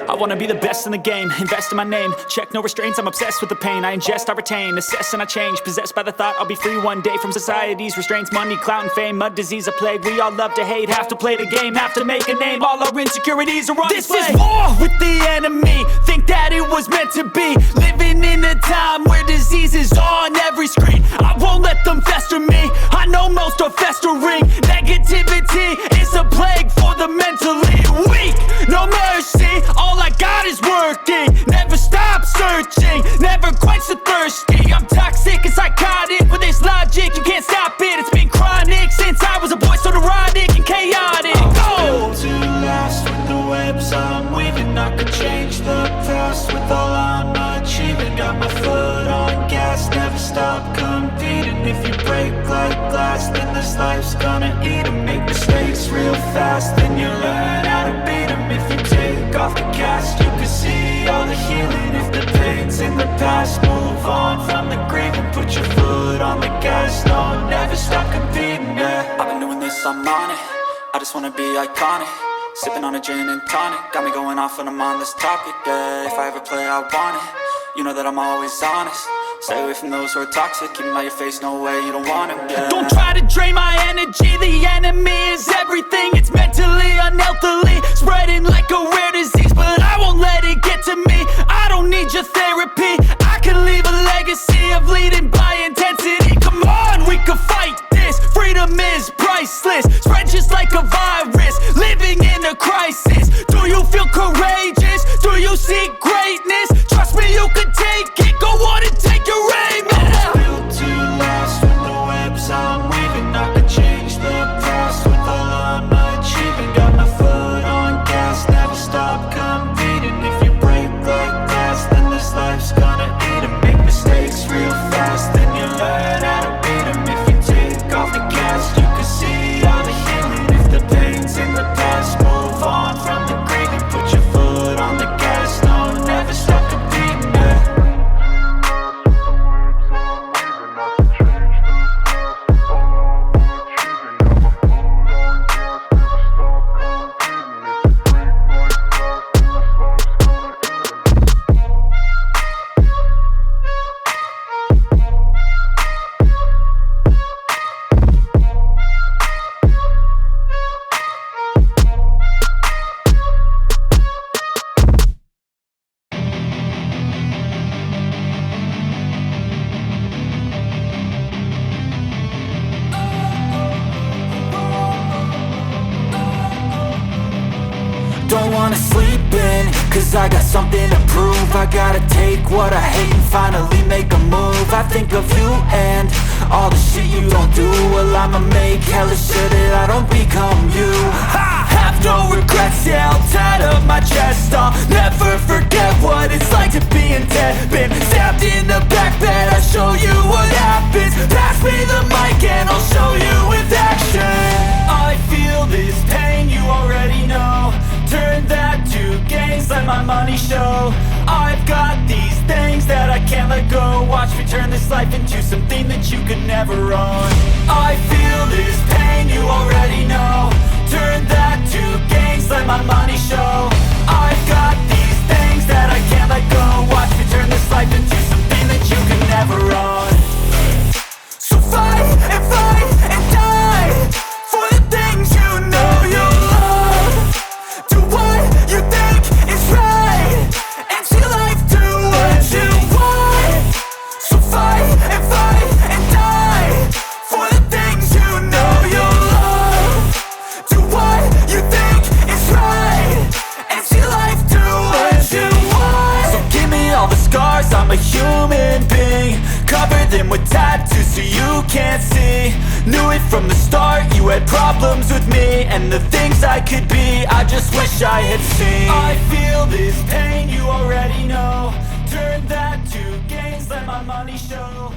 I wanna be the best in the game, invest in my name. Check no restraints, I'm obsessed with the pain. I ingest, I retain, assess and I change. Possessed by the thought I'll be free one day from society's restraints. Money, clout and fame, mud, disease, a plague. We all love to hate, have to play the game, have to make a name. All our insecurities are on display. This is war with the enemy, think that it was meant to be. Living in a time where disease is on every screen. I won't let them fester me, I know most are festering. Negativity is a plague for the mentally weak. No mercy, all I got is working. Never stop searching, never quench the thirsty. I'm toxic and psychotic with this logic, you can't stop it. It's been chronic since I was a boy, so neurotic and chaotic. I'm built to last with the webs I'm weaving. I could change the past with all I'm achieving. Got my foot on gas, never stop competing. If you break like glass, then this life's gonna eat 'em. Make mistakes real fast, then you learn how to beat 'em. If you take off the cast, you can see all the healing. If the pain's in the past, move on from the grave and put your foot on the gas. No, never stop competing, yeah. I've been doing this, I'm on it. I just wanna be iconic. Sipping on a gin and tonic, got me going off when I'm on this topic, yeah. If I ever play, I want it. You know that I'm always honest. Stay away from those who are toxic. Keep them out your face, no way, you don't want it, yeah. Don't try to drain my energy. The enemy is everything. It's mentally, unhealthily, spreading like a rare disease. But I won't let it get to me. I don't need your therapy. I can leave a legacy of leading by intensity. Come on, we can fight this. Freedom is priceless. Spread just like a virus. Living in a crisis. Do you feel courageous? Do you seek greatness? Trust me, you can take it. Go on and take your aim. I'm built to last with the webs I'm weaving. I could change the past with all I'm achieving. Got my foot on gas, never stop competing. If you break like glass, then this life's gonna eat 'em. Make mistakes real fast, then you learn how to beat 'em. If you take off the cast, you can see all the healing. If the pain's in the past, move on from the grave and put your foot on the gas. No, never stop competing, yeah. Don't wanna sleep in, cause I got something to prove. I gotta take what I hate and finally make a move. I think of you and all the shit you don't do. Well, I'ma make hella sure that I don't become you. I have no regrets, yeah, I'll tie up my chest. I'll never forget what it's like to be in debt. Been stabbed in the back bed, I'll show you what happens. Pass me the mic and I'll show you with action. I feel this pain, you already know. Turn that to gains, let my money show. I've got these things that I can't let go. Watch me turn this life into something that you could never own. I feel this pain, you already know. Turn that to gains, let my money show. I've got these things that I can't let go. Watch me turn this life into something that you could never own. So fight and die for the things you know you love. Do what you think is right and see life do what you want. So fight and die for the things you know you love. Do what you think is right and see life do what you want. So give me all the scars, I'm a human being. Cover them with tattoos so you can't see. Knew it from the start, you had problems with me and the things I could be, I just wish I had seen. I feel this pain, you already know. Turn that to gains, let my money show.